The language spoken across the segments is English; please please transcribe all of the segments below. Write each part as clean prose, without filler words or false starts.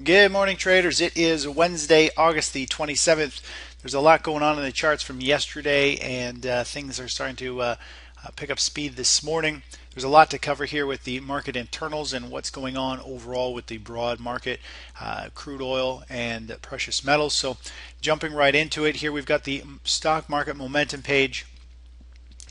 Good morning, traders. It is Wednesday, August the 27th. There's a lot going on in the charts from yesterday, and things are starting to pick up speed this morning. There's a lot to cover here with the market internals and what's going on overall with the broad market, crude oil and precious metals. So, jumping right into it, here we've got the stock market momentum page.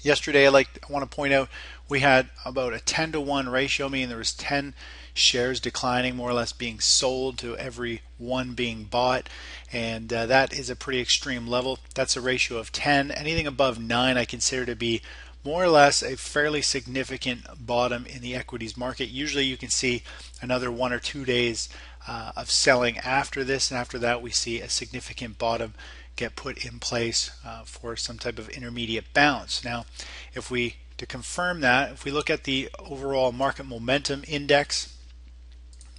Yesterday, I want to point out we had about a 10 to 1 ratio, meaning there was 10 shares declining, more or less being sold to every one being bought, and that is a pretty extreme level. That's a ratio of 10. Anything above 9 I consider to be more or less a fairly significant bottom in the equities market. Usually you can see another 1 or 2 days of selling after this, and after that we see a significant bottom get put in place for some type of intermediate bounce. Now, to confirm that, if we look at the overall market momentum index,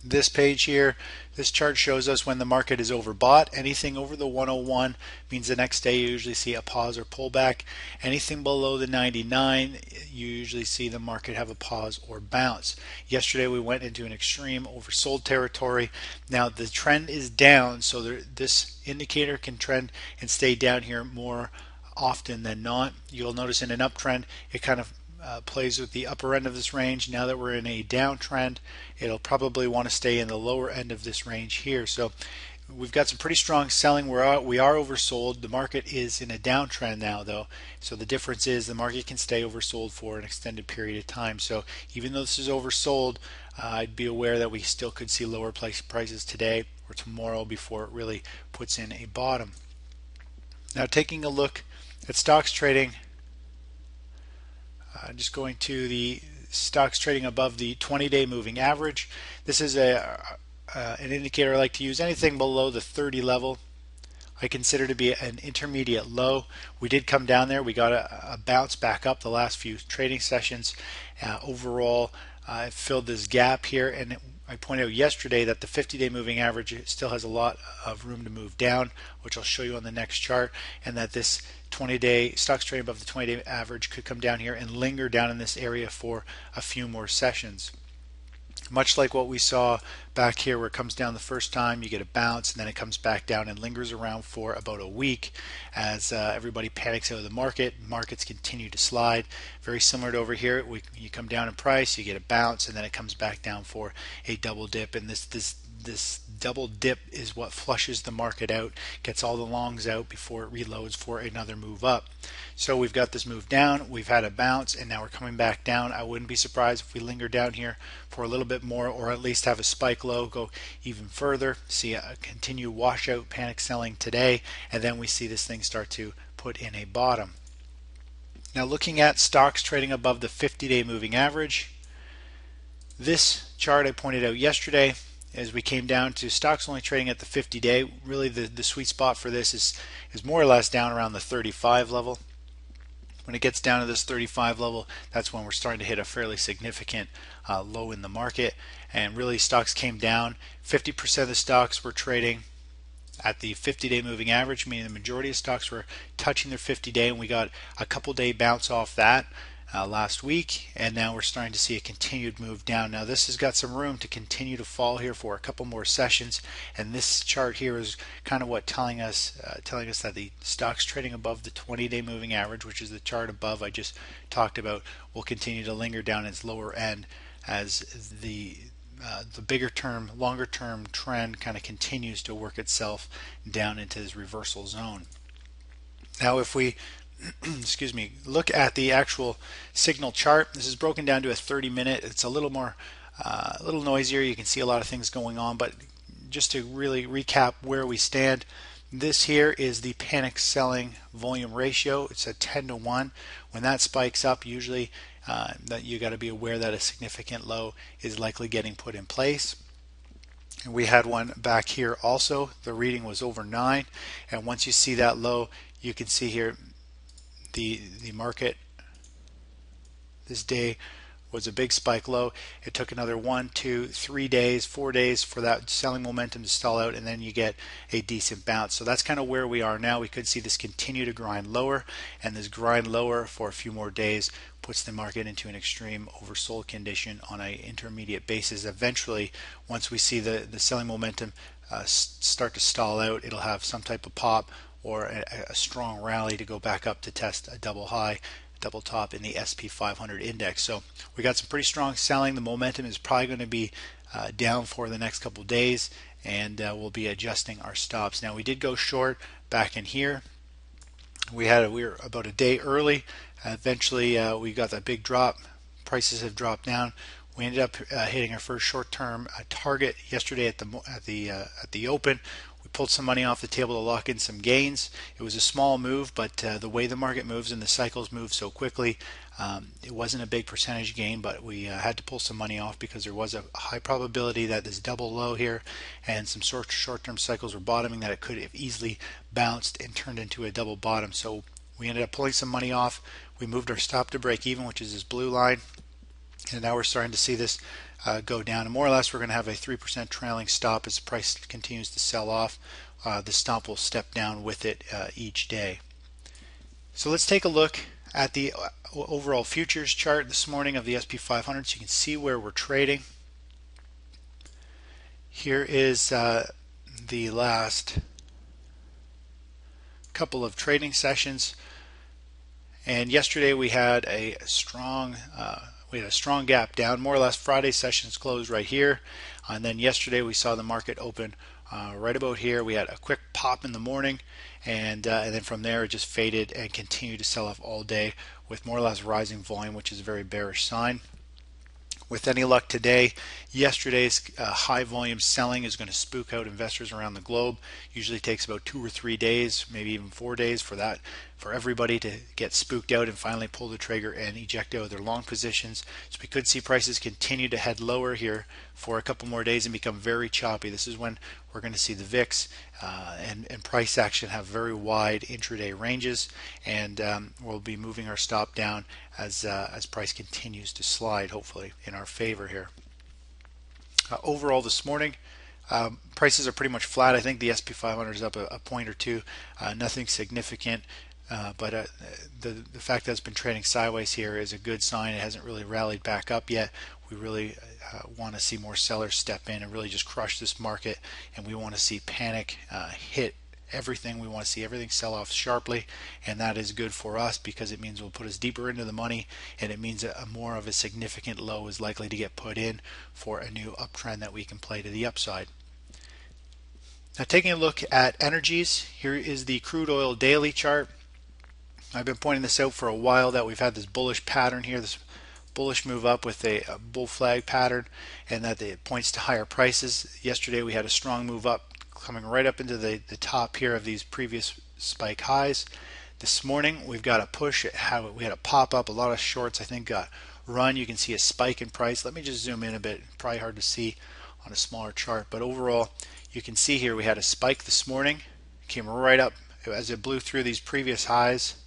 this page here, this chart shows us when the market is overbought. Anything over the 101 means the next day you usually see a pause or pullback. Anything below the 99, you usually see the market have a pause or bounce. Yesterday we went into an extreme oversold territory. Now the trend is down, so this indicator can trend and stay down here more often than not. You'll notice in an uptrend it kind of plays with the upper end of this range. Now that we're in a downtrend, it'll probably want to stay in the lower end of this range here. So we've got some pretty strong selling. We are oversold. The market is in a downtrend now, though. So the difference is the market can stay oversold for an extended period of time. So even though this is oversold, I'd be aware that we still could see lower prices today or tomorrow before it really puts in a bottom. Now taking a look at stocks trading. Just going to the stocks trading above the 20-day moving average. This is an indicator I like to use. Anything below the 30 level I consider to be an intermediate low. We did come down there. We got a bounce back up the last few trading sessions. Overall, it filled this gap here, and I pointed out yesterday that the 50-day moving average still has a lot of room to move down, which I'll show you on the next chart, and that this 20-day stocks trading above the 20-day average could come down here and linger down in this area for a few more sessions. Much like what we saw back here where it comes down the first time, you get a bounce and then it comes back down and lingers around for about a week as everybody panics out of the market. Markets continue to slide. Very similar to over here, you come down in price, you get a bounce, and then it comes back down for a double dip. And this double dip is what flushes the market out, gets all the longs out before it reloads for another move up. So we've got this move down, we've had a bounce, and now we're coming back down. I wouldn't be surprised if we linger down here for a little bit more, or at least have a spike low, go even further, see a continued washout panic selling today, and then we see this thing start to put in a bottom. Now looking at stocks trading above the 50-day moving average, this chart I pointed out yesterday as we came down to stocks only trading at the 50-day. Really the sweet spot for this is more or less down around the 35 level. When it gets down to this 35 level, that's when we're starting to hit a fairly significant low in the market, and really stocks came down. 50% of the stocks were trading at the 50-day moving average, meaning the majority of stocks were touching their 50-day, and we got a couple day bounce off that last week, and now we're starting to see a continued move down. Now this has got some room to continue to fall here for a couple more sessions, and this chart here is kind of what telling us that the stocks trading above the 20-day moving average, which is the chart above I just talked about, will continue to linger down its lower end as the bigger term, longer term trend kind of continues to work itself down into this reversal zone. Now if we excuse me, look at the actual signal chart, this is broken down to a 30-minute. It's a little more a little noisier. You can see a lot of things going on, but just to really recap where we stand, this here is the panic selling volume ratio. It's a 10 to 1. When that spikes up, usually that you got to be aware that a significant low is likely getting put in place. And we had one back here also. The reading was over 9, and once you see that low, you can see here the market this day was a big spike low. It took another 1, 2, 3 days, 4 days for that selling momentum to stall out, and then you get a decent bounce. So that's kind of where we are now. We could see this continue to grind lower, and this grind lower for a few more days puts the market into an extreme oversold condition on an intermediate basis. Eventually, once we see the selling momentum start to stall out, it'll have some type of pop or a strong rally to go back up to test a double high, double top in the SP500 index. So we got some pretty strong selling. The momentum is probably going to be down for the next couple of days, and we'll be adjusting our stops. Now, we did go short back in here. We were about a day early. Eventually, we got that big drop. Prices have dropped down. We ended up hitting our first short-term target yesterday at the open. We pulled some money off the table to lock in some gains. It was a small move, but the way the market moves and the cycles move so quickly, it wasn't a big percentage gain, but we had to pull some money off because there was a high probability that this double low here and some short-term cycles were bottoming, that it could have easily bounced and turned into a double bottom. So we ended up pulling some money off. We moved our stop to break even, which is this blue line, and now we're starting to see this go down. And more or less, we're going to have a 3% trailing stop as the price continues to sell off. The stop will step down with it each day. So let's take a look at the overall futures chart this morning of the SP500 so you can see where we're trading. Here is the last couple of trading sessions, and yesterday we had a strong gap down. More or less, Friday's sessions closed right here, and then yesterday we saw the market open right about here. We had a quick pop in the morning, and then from there it just faded and continued to sell off all day with more or less rising volume, which is a very bearish sign. With any luck today, yesterday's high volume selling is going to spook out investors around the globe. Usually takes about 2 or 3 days, maybe even 4 days for everybody to get spooked out and finally pull the trigger and eject out of their long positions. So we could see prices continue to head lower here for a couple more days and become very choppy. This is when we're going to see the VIX and price action have very wide intraday ranges, and we'll be moving our stop down as price continues to slide, hopefully in our favor here. Overall this morning, prices are pretty much flat. I think the SP500 is up a point or two, nothing significant. But the fact that it's been trading sideways here is a good sign. It hasn't really rallied back up yet. We really want to see more sellers step in and really just crush this market, and we want to see panic hit everything. We want to see everything sell off sharply, and that is good for us because it means we'll put us deeper into the money, and it means a more of a significant low is likely to get put in for a new uptrend that we can play to the upside. Now, taking a look at energies, here is the crude oil daily chart. I've been pointing this out for a while that we've had this bullish pattern here, this bullish move up with a bull flag pattern, and that it points to higher prices. Yesterday we had a strong move up coming right up into the top here of these previous spike highs. This morning we've got a push. We had a pop up. A lot of shorts I think got run. You can see a spike in price. Let me just zoom in a bit. Probably hard to see on a smaller chart, but overall you can see here we had a spike this morning. Came right up as it blew through these previous highs.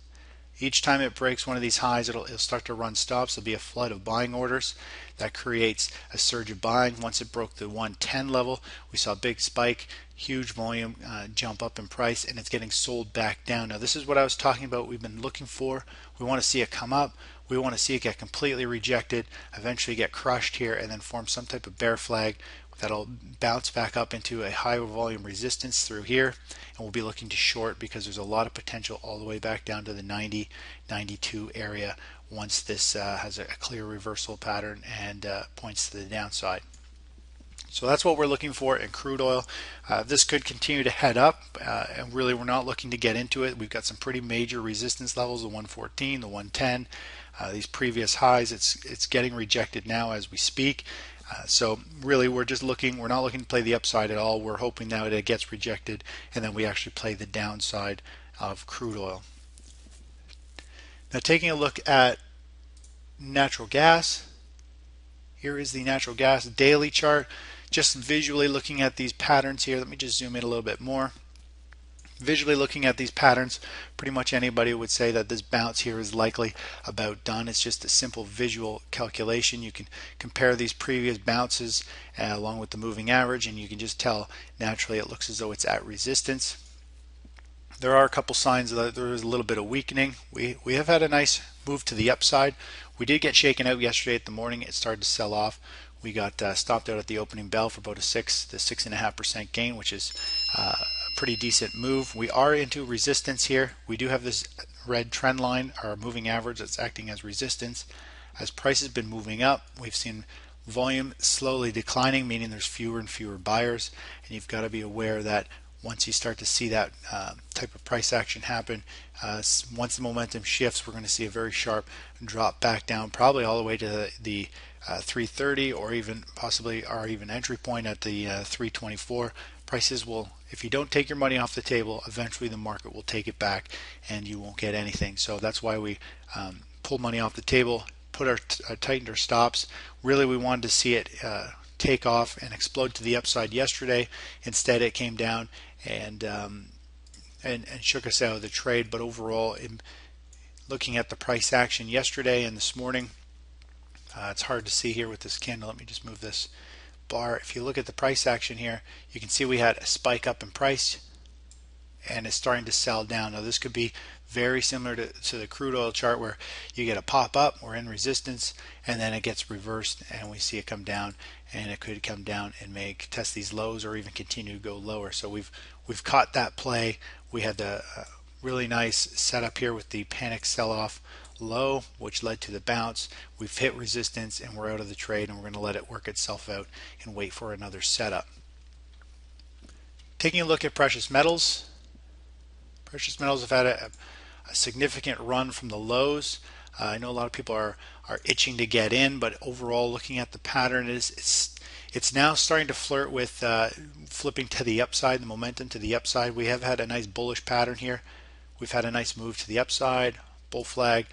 Each time it breaks one of these highs, it'll start to run stops. There'll be a flood of buying orders that creates a surge of buying. Once it broke the 110 level, we saw a big spike, huge volume jump up in price, and it's getting sold back down. Now, this is what I was talking about. We've been looking for. We want to see it come up. We want to see it get completely rejected, eventually get crushed here, and then form some type of bear flag that'll bounce back up into a high volume resistance through here, and we'll be looking to short because there's a lot of potential all the way back down to the 90, 92 area once this has a clear reversal pattern and points to the downside. So that's what we're looking for in crude oil. This could continue to head up, and really we're not looking to get into it. We've got some pretty major resistance levels, the 114, the 110, these previous highs. It's getting rejected now as we speak. So really we're not looking to play the upside at all. We're hoping that it gets rejected and then we actually play the downside of crude oil. Now, taking a look at natural gas, here is the natural gas daily chart. Just visually looking at these patterns here, let me just zoom in a little bit more. Visually looking at these patterns, pretty much anybody would say that this bounce here is likely about done. It's just a simple visual calculation. You can compare these previous bounces along with the moving average, and you can just tell naturally it looks as though it's at resistance. There are a couple signs that there is a little bit of weakening. We have had a nice move to the upside. We did get shaken out yesterday at the morning. It started to sell off. We got stopped out at the opening bell for about a 6.5% gain, which is a pretty decent move. We are into resistance here. We do have this red trend line, our moving average, that's acting as resistance. As price has been moving up, we've seen volume slowly declining, meaning there's fewer and fewer buyers, and you've got to be aware that once you start to see that type of price action happen, once the momentum shifts, we're going to see a very sharp drop back down, probably all the way to the 330, or even possibly our even entry point at the 324. Prices will, if you don't take your money off the table, eventually the market will take it back and you won't get anything. So that's why we pull money off the table, tightened our stops. Really, we wanted to see it take off and explode to the upside yesterday. Instead, it came down and shook us out of the trade. But overall, looking at the price action yesterday and this morning, it's hard to see here with this candle. Let me just move this bar. If you look at the price action here, you can see we had a spike up in price and it's starting to sell down. Now this could be very similar to the crude oil chart, where you get a pop up, we're in resistance, and then it gets reversed and we see it come down, and it could come down and test these lows or even continue to go lower. So we've caught that play. We had the really nice setup here with the panic sell-off low, which led to the bounce. We've hit resistance and we're out of the trade, and we're going to let it work itself out and wait for another setup. Taking a look at precious metals. Precious metals have had a significant run from the lows. I know a lot of people are itching to get in, but overall, looking at the pattern, it's now starting to flirt with flipping to the upside, the momentum to the upside. We have had a nice bullish pattern here. We've had a nice move to the upside, bull flag,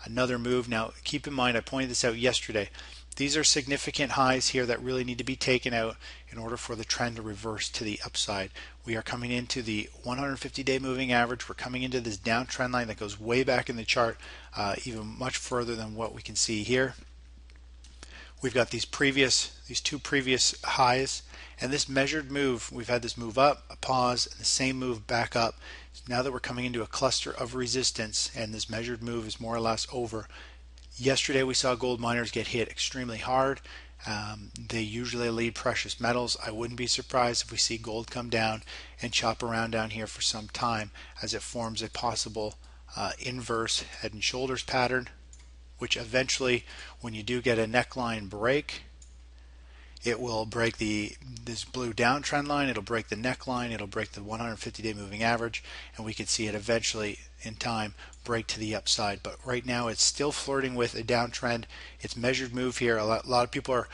another move. Now keep in mind, I pointed this out yesterday, these are significant highs here that really need to be taken out in order for the trend to reverse to the upside. We are coming into the 150-day moving average. We're coming into this downtrend line that goes way back in the chart, even much further than what we can see here. We've got these two previous highs, and this measured move, we've had this move up, a pause, and the same move back up. Now that we're coming into a cluster of resistance and this measured move is more or less over. Yesterday we saw gold miners get hit extremely hard. They usually lead precious metals. I wouldn't be surprised if we see gold come down and chop around down here for some time as it forms a possible inverse head and shoulders pattern, which eventually, when you do get a neckline break, it will break this blue downtrend line, it'll break the neckline, it'll break the 150-day moving average, and we could see it eventually in time break to the upside. But right now it's still flirting with a downtrend. It's measured move here. A lot of people are,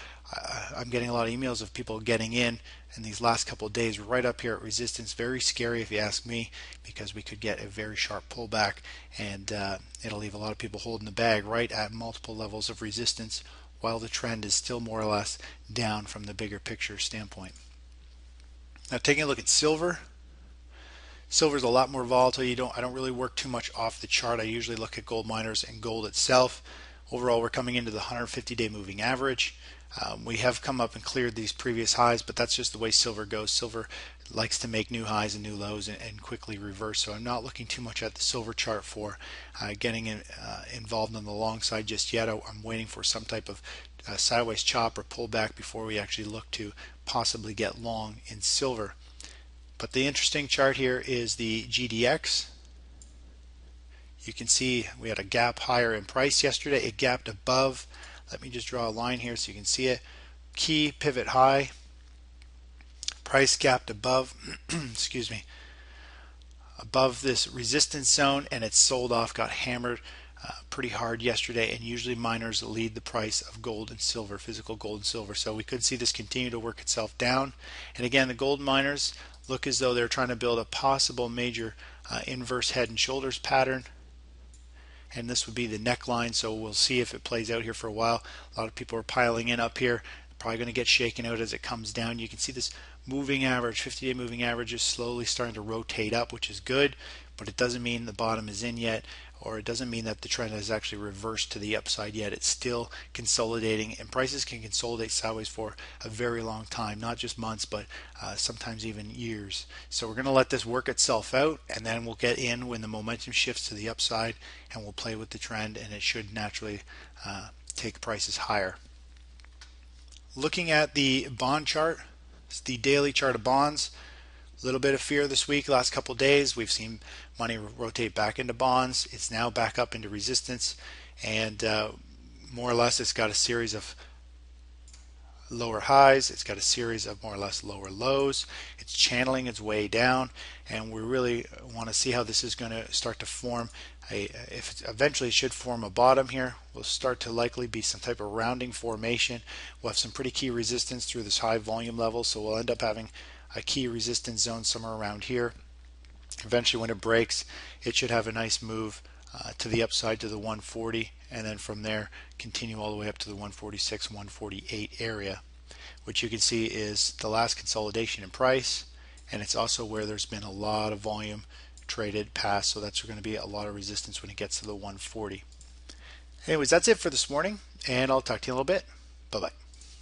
I'm getting a lot of emails of people getting in these last couple of days right up here at resistance. Very scary if you ask me, because we could get a very sharp pullback, and it'll leave a lot of people holding the bag right at multiple levels of resistance, while the trend is still more or less down from the bigger picture standpoint. Now taking a look at silver. Silver is a lot more volatile. I don't really work too much off the chart. I usually look at gold miners and gold itself. Overall, we're coming into the 150-day moving average. We have come up and cleared these previous highs, but that's just the way silver goes. Silver likes to make new highs and new lows and quickly reverse. So I'm not looking too much at the silver chart for getting involved on the long side just yet. I'm waiting for some type of sideways chop or pullback before we actually look to possibly get long in silver. But the interesting chart here is the GDX. You can see we had a gap higher in price yesterday. It gapped above. Let me just draw a line here so you can see it. Key pivot high. Price gapped above, excuse me, above this resistance zone, and it sold off, got hammered pretty hard yesterday, and usually miners lead the price of gold and silver, physical gold and silver. So we could see this continue to work itself down. And again, the gold miners look as though they're trying to build a possible major inverse head and shoulders pattern, and this would be the neckline. So we'll see if it plays out here for a while. A lot of people are piling in up here, probably going to get shaken out as it comes down. You can see this moving average, 50-day moving average is slowly starting to rotate up, which is good, but it doesn't mean the bottom is in yet, or it doesn't mean that the trend has actually reversed to the upside yet. It's still consolidating, and prices can consolidate sideways for a very long time, not just months, but sometimes even years. So we're going to let this work itself out, and then we'll get in when the momentum shifts to the upside, and we'll play with the trend, and it should naturally take prices higher. Looking at the bond chart, it's the daily chart of bonds. A little bit of fear this week, last couple days. We've seen money rotate back into bonds. It's now back up into resistance, and more or less it's got a series of lower highs. It's got a series of more or less lower lows. It's channeling its way down, and we really want to see how this is going to start to form. If it eventually should form a bottom here, will start to likely be some type of rounding formation. We'll have some pretty key resistance through this high volume level, so we'll end up having a key resistance zone somewhere around here. Eventually, when it breaks, it should have a nice move to the upside to the 140, and then from there continue all the way up to the 146, 148 area, which you can see is the last consolidation in price, and it's also where there's been a lot of volume traded past, so that's going to be a lot of resistance when it gets to the 140. Anyways, that's it for this morning, and I'll talk to you in a little bit. Bye bye.